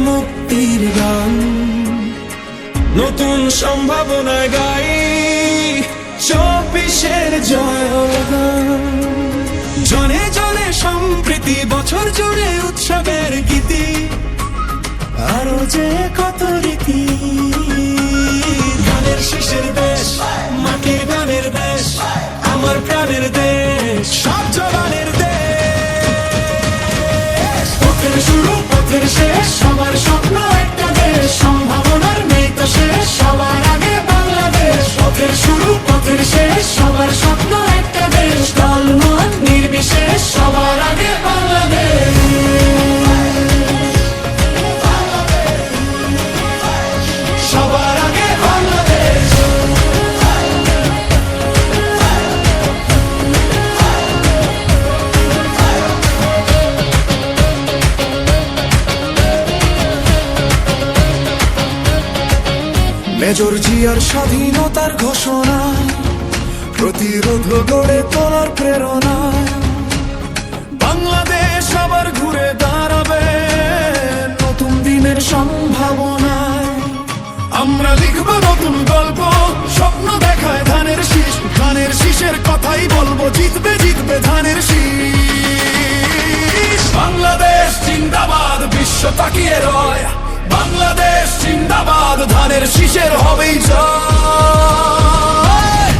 মুক্তির গান, নতুন সম্ভাবনায় গাই 24-এর জয়গান। জনে জনে সম্প্রীতি, বছর জুড়ে উৎসবের গীতি, আরো যে কত রীতি। গানের শেষের দেশ, মাটির গানের দেশ, আমার প্রাণের দেশ, সব জবানের দেশ। পথের শুরু পথের শেষ, সবার স্বপ্ন একটা দেশ, সম্ভাবনার নেই তো শেষ, সবার আগে বাংলাদেশ। পথের শুরু পথের শেষ, সবার স্বপ্ন একটা দেশ, দল মত নির্বিশেষ, সবার আগে বাংলাদেশ। সবার আগে বাংলাদেশ। মেজর জিয়ার স্বাধীনতার ঘোষণা, প্রতিরোধ গড়ে তোলার প্রেরণা, বাংলাদেশ আবার ঘুরে দাঁড়াবে নতুন দিনের সম্ভাবনায়। আমরা লিখব নতুন গল্প, স্বপ্ন দেখায় ধানের শীষ, ধানের শীষের কথাই বলবো, জিতবে জিতবে ধানের শীষ। বাংলাদেশ জিন্দাবাদ, বিশ্ব তাকিয়ে রয়, বাংলাদেশ জিন্দাবাদ, ধানের শীষের হবেই জয়।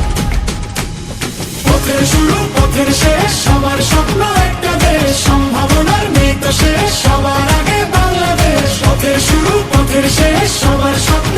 পথের শুরু পথের শেষ, সবার স্বপ্ন একটা দেশ, সম্ভাবনার নেই তো শেষ, সবার আগে বাংলাদেশ। পথের শুরু পথের শেষ, সবার স্বপ্ন